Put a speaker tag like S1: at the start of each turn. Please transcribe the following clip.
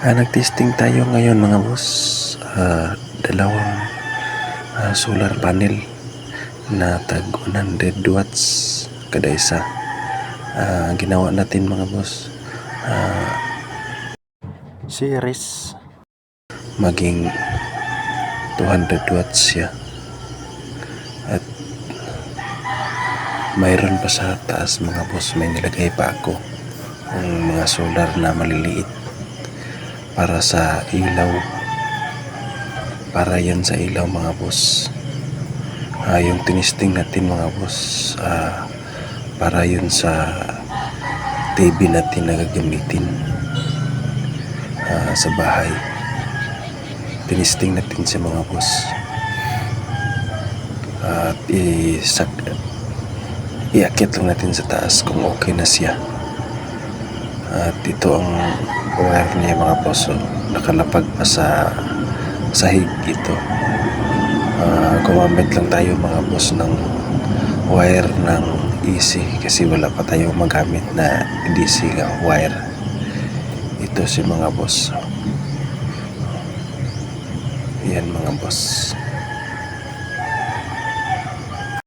S1: Nag-testing tayo ngayon mga boss. Dalawang solar panel na tag 100 watts kada isa. Ginawa natin mga boss. Series maging 200 watts siya. At mayroon pa sa taas mga boss, may nilagay pa ako ang mga solar na maliliit para sa ilaw, para yan sa ilaw mga boss. Yung tinisting natin mga boss, para yun sa TV natin na gagamitin sa bahay. Tinisting natin siya mga boss, at iakit lang natin sa taas kung okay na siya. At ito ang wire niya mga boss, nakalapag pa sa sahig ito. Gumamit lang tayo mga boss ng wire ng AC kasi wala pa tayo magamit na DC wire. Ito si mga boss. Yan mga boss.